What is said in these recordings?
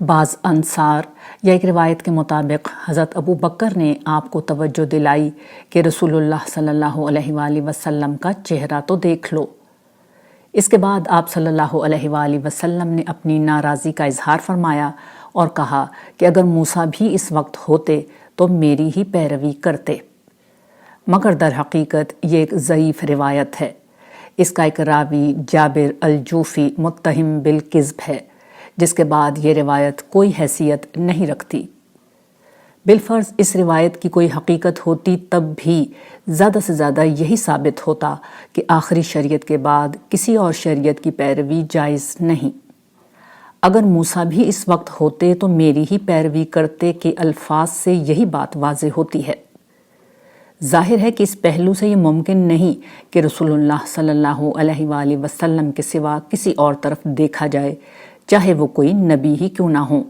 بعض انصار یا ایک روایت کے مطابق حضرت ابو بکر نے آپ کو توجہ دلائی کہ رسول اللہ صلی اللہ علیہ وآلہ وسلم کا چہرہ تو دیکھ لو۔ اس کے بعد آپ صلی اللہ علیہ وآلہ وسلم نے اپنی ناراضی کا اظہار فرمایا اور کہا کہ اگر موسیٰ بھی اس وقت ہوتے تو میری ہی پیروی کرتے، مگر در حقیقت یہ ایک ضعیف روایت ہے۔ اس کا ایک راوی جابر الجوفی متہم بالکذب ہے، جس کے بعد یہ روایت کوئی حیثیت نہیں رکھتی۔ بالفرض اس روایت کی کوئی حقیقت ہوتی تب بھی زیادہ سے زیادہ یہی ثابت ہوتا کہ آخری شریعت کے بعد کسی اور شریعت کی پیروی جائز نہیں۔ اگر موسیٰ بھی اس وقت ہوتے تو میری ہی پیروی کرتے کے الفاظ سے یہی بات واضح ہوتی ہے۔ ظاہر ہے کہ اس پہلو سے یہ ممکن نہیں کہ رسول اللہ صلی اللہ علیہ وآلہ وسلم کے سوا کسی اور طرف دیکھا جائے، چاہے وہ کوئی نبی ہی کیوں نہ ہو۔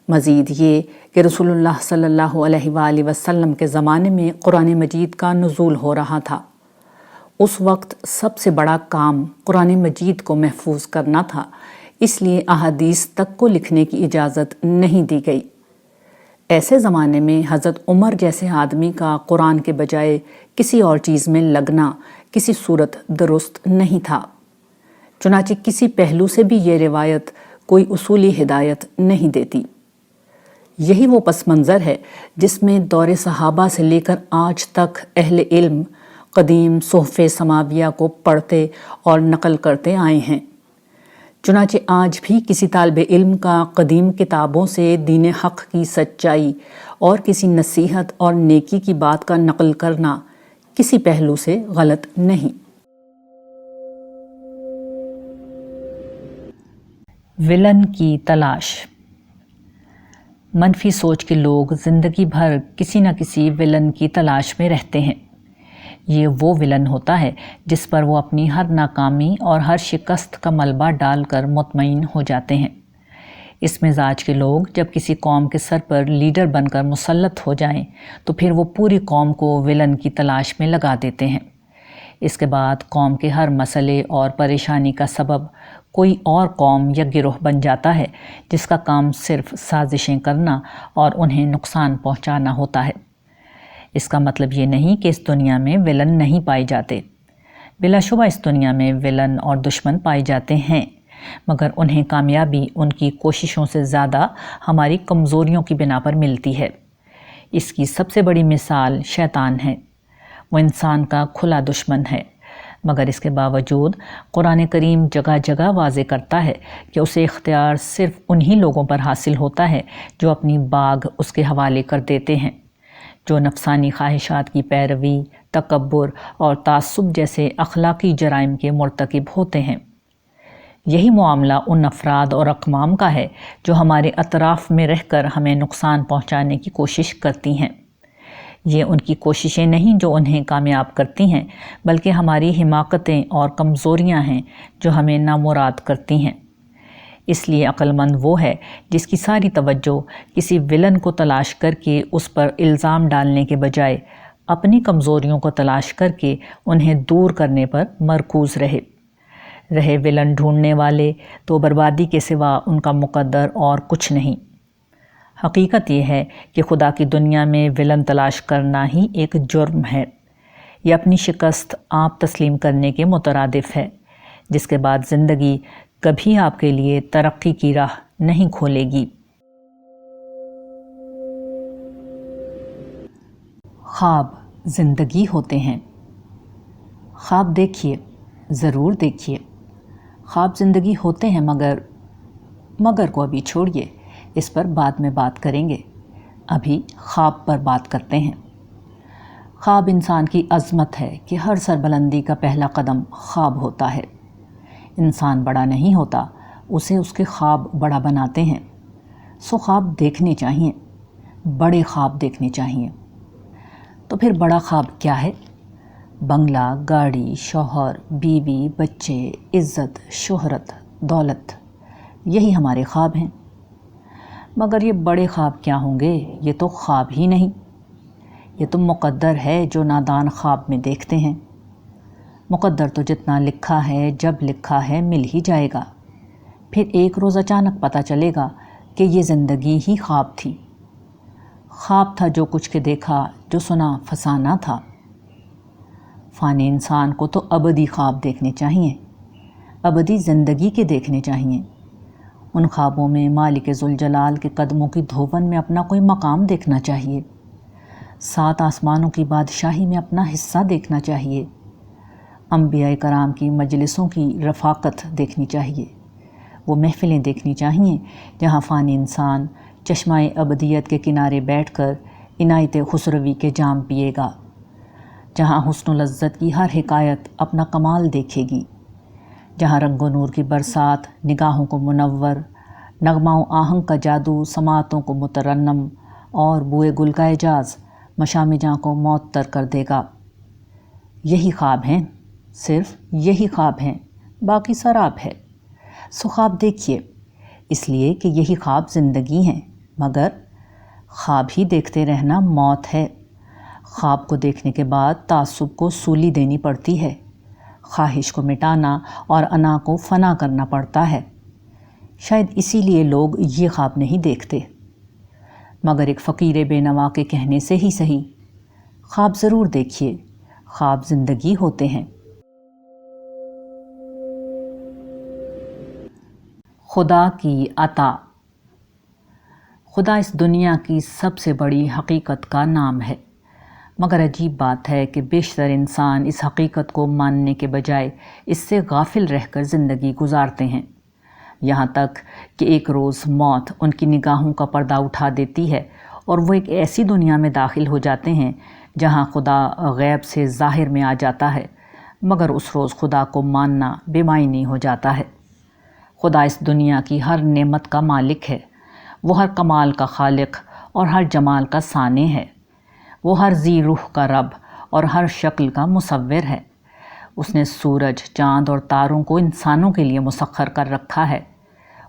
مزید یہ کہ رسول اللہ صلی اللہ علیہ وآلہ وسلم کے زمانے میں قرآن مجید کا نزول ہو رہا تھا۔ اس وقت سب سے بڑا کام قرآن مجید کو محفوظ کرنا تھا، اس لیے احادیث تک کو لکھنے کی اجازت نہیں دی گئی۔ ایسے زمانے میں حضرت عمر جیسے آدمی کا قرآن کے بجائے کسی اور چیز میں لگنا کسی صورت درست نہیں تھا۔ چنانچہ کسی پہلو سے بھی یہ روایت کوئی اصولی ہدایت نہیں دیتی۔ یہی وہ پس منظر ہے جس میں دور صحابہ سے لے کر آج تک اہل علم قدیم صحف سماویہ کو پڑھتے اور نقل کرتے آئے ہیں۔ چنانچہ آج بھی کسی طالب علم کا قدیم کتابوں سے دین حق کی سچائی اور کسی نصیحت اور نیکی کی بات کا نقل کرنا کسی پہلو سے غلط نہیں۔ ولن کی تلاش۔ منفی سوچ کے لوگ زندگی بھر کسی نہ کسی ولن کی تلاش میں رہتے ہیں۔ یہ وہ ولن ہوتا ہے جس پر وہ اپنی ہر ناکامی اور ہر شکست کا ملبہ ڈال کر مطمئن ہو جاتے ہیں۔ اس مزاج کے لوگ جب کسی قوم کے سر پر لیڈر بن کر مسلط ہو جائیں تو پھر وہ پوری قوم کو ولن کی تلاش میں لگا دیتے ہیں۔ اس کے بعد قوم کے ہر مسئلے اور پریشانی کا سبب کوئی اور قوم یا گروہ بن جاتا ہے جس کا کام صرف سازشیں کرنا اور انہیں نقصان پہنچانا ہوتا ہے۔ اس کا مطلب یہ نہیں کہ اس دنیا میں ولن نہیں پائے جاتے۔ بلا شبہ اس دنیا میں ولن اور دشمن پائے جاتے ہیں، مگر انہیں کامیابی ان کی کوششوں سے زیادہ ہماری کمزوریوں کی بنا پر ملتی ہے۔ اس کی سب سے بڑی مثال شیطان ہے۔ وہ انسان کا کھلا دشمن ہے، مگر اس کے باوجود قرآن کریم جگہ جگہ واضح کرتا ہے کہ اسے اختیار صرف انہی لوگوں پر حاصل ہوتا ہے جو اپنی باغ اس کے حوالے کر دیتے ہیں، جو نفسانی خواہشات کی پیروی، تکبر اور تعصب جیسے اخلاقی جرائم کے مرتکب ہوتے ہیں۔ یہی معاملہ ان افراد اور اقوام کا ہے جو ہمارے اطراف میں رہ کر ہمیں نقصان پہنچانے کی کوشش کرتی ہیں۔ یہ ان کی کوششیں نہیں جو انہیں کامیاب کرتی ہیں، بلکہ ہماری حماقتیں اور کمزوریاں ہیں جو ہمیں نامراد کرتی ہیں۔ اس لیے عقل مند وہ ہے جس کی ساری توجہ کسی ولن کو تلاش کر کے اس پر الزام ڈالنے کے بجائے اپنی کمزوریوں کو تلاش کر کے انہیں دور کرنے پر مرکوز رہے ولن ڈھونڈنے والے تو بربادی کے سوا ان کا مقدر اور کچھ نہیں۔ حقیقت یہ ہے کہ خدا کی دنیا میں ولن تلاش کرنا ہی ایک جرم ہے۔ یہ اپنی شکست آپ تسلیم کرنے کے مترادف ہے، جس کے بعد زندگی کبھی آپ کے لیے ترقی کی راہ نہیں کھولے گی۔ خواب زندگی ہوتے ہیں۔ خواب دیکھیے، ضرور دیکھیے۔ خواب زندگی ہوتے ہیں، مگر کو ابھی چھوڑیے، اس پر بعد میں بات کریں گے۔ ابھی خواب پر بات کرتے ہیں۔ خواب انسان کی عظمت ہے کہ ہر سربلندی کا پہلا قدم خواب ہوتا ہے۔ انسان بڑا نہیں ہوتا، اسے اس کے خواب بڑا بناتے ہیں۔ سو خواب دیکھنے چاہیے، بڑے خواب دیکھنے چاہیے۔ تو پھر بڑا خواب کیا ہے؟ بنگلہ، گاڑی، شوہر، بیوی، بچے، عزت، شہرت، دولت، یہی ہمارے خواب ہیں۔ مگر یہ بڑے خواب کیا ہوں گے؟ یہ تو خواب ہی نہیں، یہ تو مقدر ہے جو نادان خواب میں دیکھتے ہیں۔ مقدر تو جتنا لکھا ہے، جب لکھا ہے، مل ہی جائے گا۔ پھر ایک روز اچانک پتہ چلے گا کہ یہ زندگی ہی خواب تھی، خواب تھا جو کچھ کے دیکھا، جو سنا فسانہ تھا۔ فانی انسان کو تو ابدی خواب دیکھنے چاہیے، ابدی زندگی کے دیکھنے چاہیے۔ ان خوابوں میں مالک ذوالجلال کے قدموں کی دھوبن میں اپنا کوئی مقام دیکھنا چاہیے، 7 آسمانوں کی بادشاہی میں اپنا حصہ دیکھنا چاہیے، انبیاء کرام کی مجلسوں کی رفاقت دیکھنی چاہیے، وہ محفلیں دیکھنی چاہیے جہاں فانی انسان چشمہ ابدیت کے کنارے بیٹھ کر عنایت خسروی کے جام پیے گا، جہاں حسن و لذت کی ہر حکایت اپنا کمال دیکھے گی، جہاں رنگ و نور کی برسات نگاہوں کو منور، نغمہ و آہنگ کا جادو سماعتوں کو مترنم اور بوئے گل کا اعجاز مشامجاں کو معطر کر دے گا۔ یہی خواب ہیں، صرف یہی خواب ہیں، باقی سراب ہے۔ سو خواب دیکھیے، اس لیے کہ یہی خواب زندگی ہیں، مگر خواب ہی دیکھتے رہنا موت ہے۔ خواب کو دیکھنے کے بعد تعصب کو سولی دینی پڑتی ہے، خواہش کو مٹانا اور انا کو فنا کرنا پڑتا ہے۔ شاید اسی لیے لوگ یہ خواب نہیں دیکھتے، مگر ایک فقیر بے نوا کے کہنے سے ہی صحیح، خواب ضرور دیکھیے، خواب زندگی ہوتے ہیں۔ خدا کی عطا۔ خدا اس دنیا کی سب سے بڑی حقیقت کا نام ہے، مگر عجیب بات ہے کہ بیشتر انسان اس حقیقت کو ماننے کے بجائے اس سے غافل رہ کر زندگی گزارتے ہیں، یہاں تک کہ ایک روز موت ان کی نگاہوں کا پردہ اٹھا دیتی ہے اور وہ ایک ایسی دنیا میں داخل ہو جاتے ہیں جہاں خدا غیب سے ظاہر میں آ جاتا ہے، مگر اس روز خدا کو ماننا بے معنی ہو جاتا ہے۔ خدا اس دنیا کی ہر نعمت کا مالک ہے، وہ ہر کمال کا خالق اور ہر جمال کا صانع ہے، وہ ہر ذی روح کا رب اور ہر شکل کا مصور ہے۔ اس نے سورج، چاند اور تاروں کو انسانوں کے لیے مسخر کر رکھا ہے،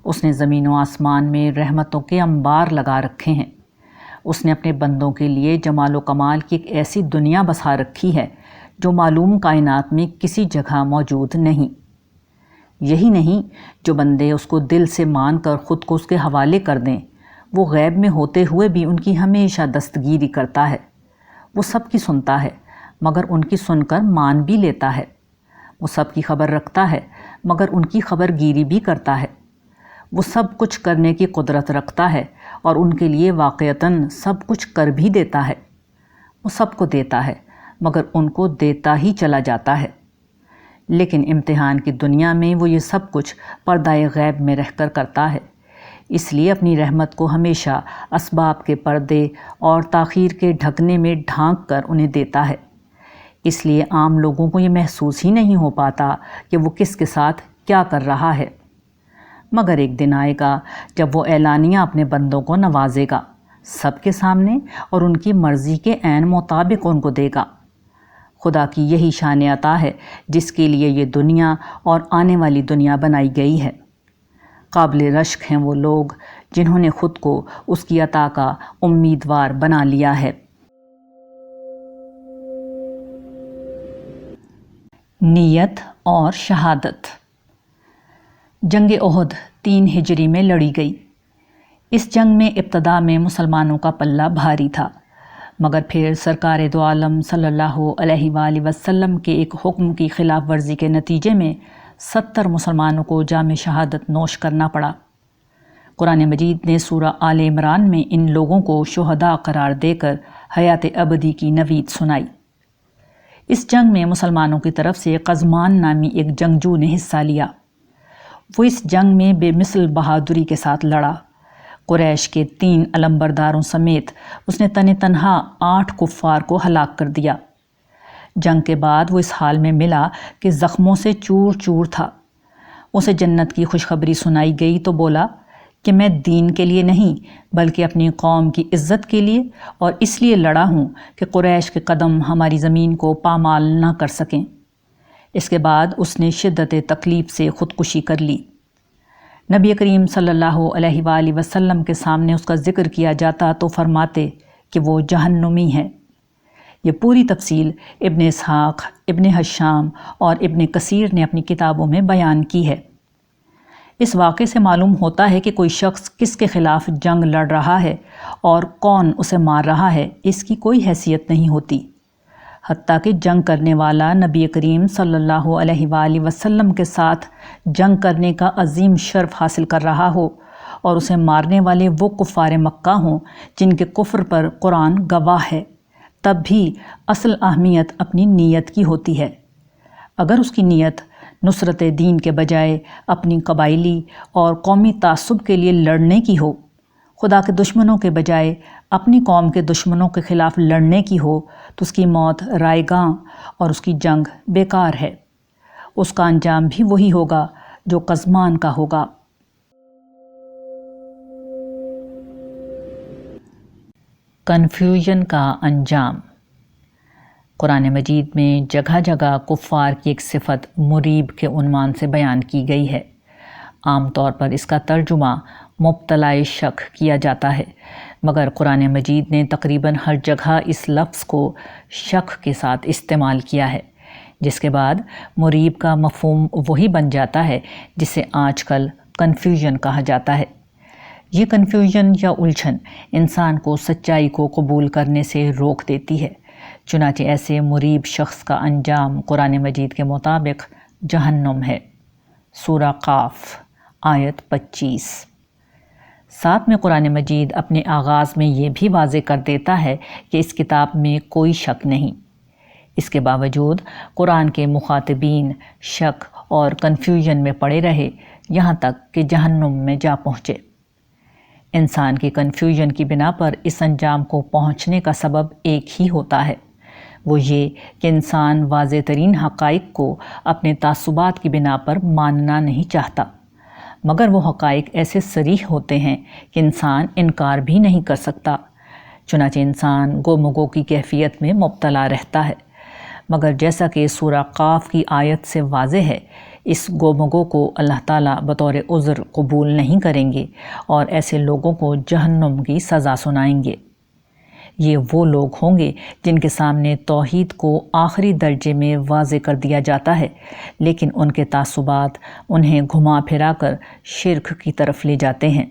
اس نے زمین و آسمان میں رحمتوں کے انبار لگا رکھے ہیں، اس نے اپنے بندوں کے لیے جمال و کمال کی ایک ایسی دنیا بسا رکھی ہے جو معلوم کائنات میں کسی جگہ موجود نہیں۔ یہی نہیں، جو بندے اس کو دل سے مان کر خود کو اس کے حوالے کر دیں، وہ غیب میں ہوتے ہوئے بھی ان کی ہمیشہ دستگیری کرتا ہے۔ وہ سب کی سنتا ہے مگر ان کی سن کر مان بھی لیتا ہے، وہ سب کی خبر رکھتا ہے مگر ان کی خبر گیری بھی کرتا ہے، وہ سب کچھ کرنے کی قدرت رکھتا ہے اور ان کے لیے واقعتاً سب کچھ کر بھی دیتا ہے، وہ سب کو دیتا ہے مگر ان کو دیتا ہی چلا جاتا ہے، لیکن امتحان کی دنیا میں وہ یہ سب کچھ پردہ غیب میں رہ کر کرتا ہے، اس لیے اپنی رحمت کو ہمیشہ اسباب کے پردے اور تاخیر کے ڈھکنے میں ڈھانک کر انہیں دیتا ہے، اس لیے عام لوگوں کو یہ محسوس ہی نہیں ہو پاتا کہ وہ کس کے ساتھ کیا کر رہا ہے۔ مگر ایک دن آئے گا جب وہ اعلانیہ اپنے بندوں کو نوازے گا، سب کے سامنے اور ان کی مرضی کے عین مطابق ان کو دے گا۔ خدا کی یہی شان عطا ہے جس کے لیے یہ دنیا اور آنے والی دنیا بنائی گئی ہے۔ قابل رشک ہیں وہ لوگ جنہوں نے خود کو اس کی عطا کا امیدوار بنا لیا ہے۔ نیت اور شہادت۔ جنگ احد 3 ہجری میں لڑی گئی۔ اس جنگ میں ابتدا میں مسلمانوں کا پلہ بھاری تھا، مگر پھر سرکار دو عالم صلی اللہ علیہ وآلہ وسلم کے ایک حکم کی خلاف ورزی کے نتیجے میں 70 مسلمانوں کو جام شہادت نوش کرنا پڑا۔ قرآن مجید نے سورہ آل عمران میں ان لوگوں کو شہداء قرار دے کر حیات ابدی کی نوید سنائی۔ اس جنگ میں مسلمانوں کی طرف سے قزمان نامی ایک جنگجو نے حصہ لیا۔ وہ اس جنگ میں بے مثل بہادری کے ساتھ لڑا۔ قریش کے 3 علمبرداروں سمیت اس نے تنہا 8 کفار کو ہلاک کر دیا۔ جنگ کے بعد وہ اس حال میں ملا کہ زخموں سے چور چور تھا۔ اسے جنت کی خوشخبری سنائی گئی تو بولا کہ میں دین کے لیے نہیں بلکہ اپنی قوم کی عزت کے لیے اور اس لیے لڑا ہوں کہ قریش کے قدم ہماری زمین کو پامال نہ کر سکیں۔ اس کے بعد اس نے شدت تکلیف سے خودکشی کر لی۔ نبی کریم صلی اللہ علیہ وآلہ وسلم کے سامنے اس کا ذکر کیا جاتا تو فرماتے کہ وہ جہنمی ہے۔ یہ پوری تفصیل ابن اسحاق، ابن ہشام اور ابن کثیر نے اپنی کتابوں میں بیان کی ہے۔ اس واقعے سے معلوم ہوتا ہے کہ کوئی شخص کس کے خلاف جنگ لڑ رہا ہے اور کون اسے مار رہا ہے اس کی کوئی حیثیت نہیں ہوتی، حتیٰ کہ جنگ کرنے والا نبی کریم صلی اللہ علیہ وآلہ وسلم کے ساتھ جنگ کرنے کا عظیم شرف حاصل کر رہا ہو اور اسے مارنے والے وہ کفار مکہ ہوں جن کے کفر پر قرآن گواہ ہے، تب بھی اصل اہمیت اپنی نیت کی ہوتی ہے۔ اگر اس کی نیت نصرت دین کے بجائے اپنی قبائلی اور قومی تعصب کے لیے لڑنے کی ہو، خدا کے دشمنوں کے بجائے اپنی قوم کے دشمنوں کے خلاف لڑنے کی ہو، تو اس کی موت رائے گاں اور اس کی جنگ بیکار ہے۔ اس کا انجام بھی وہی ہوگا جو قزمان کا ہوگا۔ کنفیوژن کا انجام۔ قرآن مجید میں جگہ جگہ کفار کی ایک صفت مریب کے عنوان سے بیان کی گئی ہے۔ عام طور پر اس کا ترجمہ مبتلائے شک کیا جاتا ہے، مگر قرآن مجید نے تقریباً ہر جگہ اس لفظ کو شک کے ساتھ استعمال کیا ہے، جس کے بعد مریب کا مفہوم وہی بن جاتا ہے جسے آج کل کنفیوژن کہا جاتا ہے۔ یہ کنفیوژن یا الجھن انسان کو سچائی کو قبول کرنے سے روک دیتی ہے، چنانچہ ایسے مریب شخص کا انجام قرآن مجید کے مطابق جہنم ہے۔ سورہ قاف آیت 25۔ ساتھ میں قرآن مجید اپنے آغاز میں یہ بھی واضح کر دیتا ہے کہ اس کتاب میں کوئی شک نہیں۔ اس کے باوجود قرآن کے مخاطبین شک اور کنفیوژن میں پڑے رہے، یہاں تک کہ جہنم میں جا پہنچے۔ انسان کی کنفیوژن کی بنا پر اس انجام کو پہنچنے کا سبب ایک ہی ہوتا ہے، وہ یہ کہ انسان واضح ترین حقائق کو اپنے تعصبات کی بنا پر ماننا نہیں چاہتا، مگر وہ حقائق ایسے صریح ہوتے ہیں کہ انسان انکار بھی نہیں کر سکتا، چنانچہ انسان گو کی کیفیت میں مبتلا رہتا ہے۔ مگر جیسا کہ سورہ قاف کی آیت سے واضح ہے، اس گو کو اللہ تعالیٰ بطور عذر قبول نہیں کریں گے اور ایسے لوگوں کو جہنم کی سزا سنائیں گے۔ یہ وہ لوگ ہوں گے جن کے سامنے توحید کو آخری درجے میں واضح کر دیا جاتا ہے، لیکن ان کے تعصبات انہیں گھما پھرا کر شرک کی طرف لے جاتے ہیں۔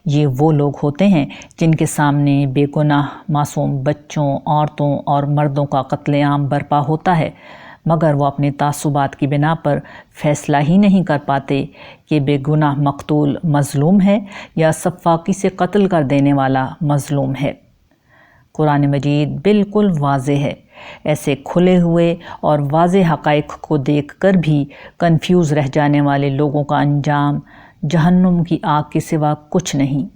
یہ وہ لوگ ہوتے ہیں جن کے سامنے بے گناہ معصوم بچوں، عورتوں اور مردوں کا قتل عام برپا ہوتا ہے، مگر وہ اپنے تعصبات کی بنا پر فیصلہ ہی نہیں کر پاتے کہ بے گناہ مقتول مظلوم ہے یا سفاکی سے قتل کر دینے والا مظلوم ہے۔ قرآن مجید بالکل واضح ہے۔ ایسے کھلے ہوئے اور واضح حقائق کو دیکھ کر بھی کنفیوز رہ جانے والے لوگوں کا انجام جہنم کی آگ کے سوا کچھ نہیں،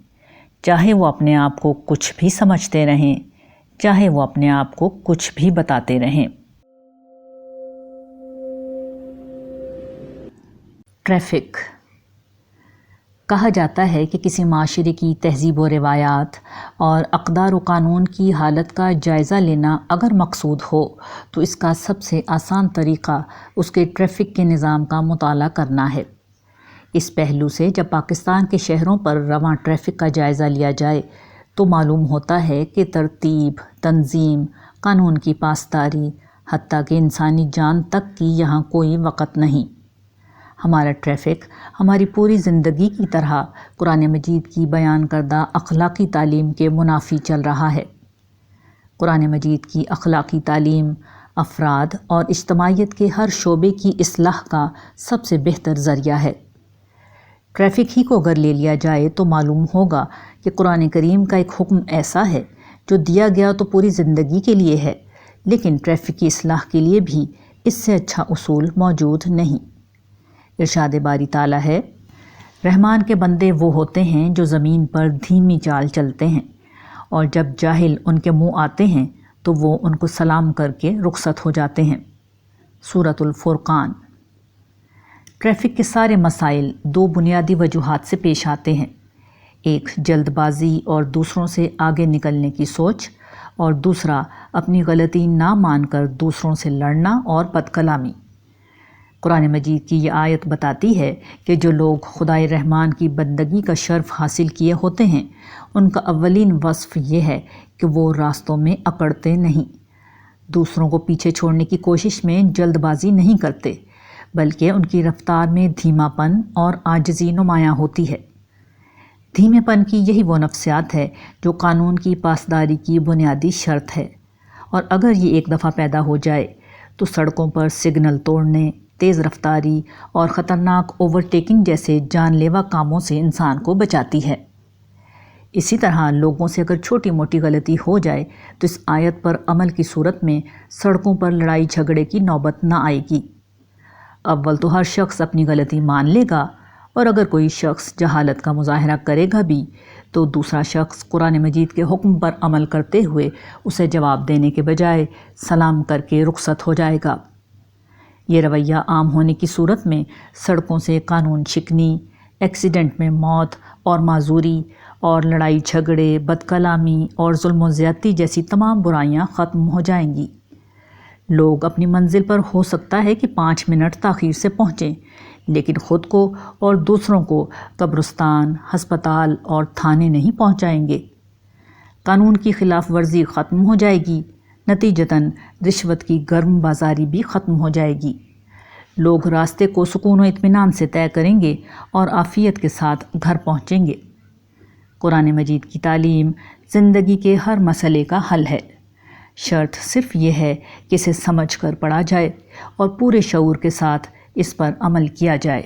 چاہے وہ اپنے آپ کو کچھ بھی سمجھتے رہیں، چاہے وہ اپنے آپ کو کچھ بھی بتاتے رہیں۔ ٹریفک۔ کہا جاتا ہے کہ کسی معاشرے کی تہذیب و روایات اور اقدار و قانون کی حالت کا جائزہ لینا اگر مقصود ہو تو اس کا سب سے آسان طریقہ اس کے ٹریفک کے نظام کا مطالعہ کرنا ہے۔ اس پہلو سے جب پاکستان کے شہروں پر رواں ٹریفک کا جائزہ لیا جائے تو معلوم ہوتا ہے کہ ترتیب، تنظیم، قانون کی پاسداری، حتیٰ کہ انسانی جان تک کی یہاں کوئی وقت نہیں۔ ہمارا ٹریفک ہماری پوری زندگی کی طرح قرآن مجید کی بیان کردہ اخلاقی تعلیم کے منافی چل رہا ہے۔ قرآن مجید کی اخلاقی تعلیم افراد اور اجتماعیت کے ہر شعبے کی اصلاح کا سب سے بہتر ذریعہ ہے۔ ٹریفک ہی کو اگر لے لیا جائے تو معلوم ہوگا کہ قرآن کریم کا ایک حکم ایسا ہے جو دیا گیا تو پوری زندگی کے لیے ہے، لیکن ٹریفک کی اصلاح کے لیے بھی اس سے اچھا اصول موجود نہیں۔ ارشاد باری تعالیٰ ہے، رحمان کے بندے وہ ہوتے ہیں جو زمین پر دھیمی چال چلتے ہیں، اور جب جاہل ان کے منہ آتے ہیں تو وہ ان کو سلام کر کے رخصت ہو جاتے ہیں۔ سورۃ الفرقان۔ ٹریفک کے سارے مسائل دو بنیادی وجوہات سے پیش آتے ہیں، ایک جلد بازی اور دوسروں سے آگے نکلنے کی سوچ، اور دوسرا اپنی غلطی نہ مان کر دوسروں سے لڑنا اور بد کلامی۔ قرآن مجید کی یہ آیت بتاتی ہے کہ جو لوگ خدائے رحمان کی بندگی کا شرف حاصل کیے ہوتے ہیں، ان کا اولین وصف یہ ہے کہ وہ راستوں میں اکڑتے نہیں، دوسروں کو پیچھے چھوڑنے کی کوشش میں جلد بازی نہیں کرتے، بلکہ ان کی رفتار میں دھیما پن اور عاجزی نمایاں ہوتی ہے۔ دھیمے پن کی یہی وہ نفسیات ہے جو قانون کی پاسداری کی بنیادی شرط ہے، اور اگر یہ ایک دفعہ پیدا ہو جائے تو سڑکوں پر سگنل توڑنے، تیز رفتاری اور خطرناک اوورٹیکنگ جیسے جان لیوا کاموں سے انسان کو بچاتی ہے۔ اسی طرح لوگوں سے اگر چھوٹی موٹی غلطی ہو جائے تو اس آیت پر عمل کی صورت میں سڑکوں پر لڑائی جھگڑے کی نوبت نہ آئے گی۔ اول تو ہر شخص اپنی غلطی مان لے گا، اور اگر کوئی شخص جہالت کا مظاہرہ کرے گا بھی تو دوسرا شخص قرآن مجید کے حکم پر عمل کرتے ہوئے اسے جواب دینے کے بجائے سلام کر کے رخصت ہو جائے گا۔ یہ رویہ عام ہونے کی صورت میں سڑکوں سے قانون شکنی، ایکسیڈنٹ میں موت اور معذوری اور لڑائی جھگڑے، بد کلامی اور ظلم و زیادتی جیسی تمام برائیاں ختم ہو جائیں گی۔ لوگ اپنی منزل پر ہو سکتا ہے کہ 5 منٹ تاخیر سے پہنچیں، لیکن خود کو اور دوسروں کو قبرستان، ہسپتال اور تھانے نہیں پہنچائیں گے۔ قانون کی خلاف ورزی ختم ہو جائے گی، نتیجتاً رشوت کی گرم بازاری بھی ختم ہو جائے گی۔ لوگ راستے کو سکون و اطمینان سے طے کریں گے اور عافیت کے ساتھ گھر پہنچیں گے۔ قرآن مجید کی تعلیم زندگی کے ہر مسئلے کا حل ہے، شرط صرف یہ ہے کہ اسے سمجھ کر پڑھا جائے اور پورے شعور کے ساتھ اس پر عمل کیا جائے۔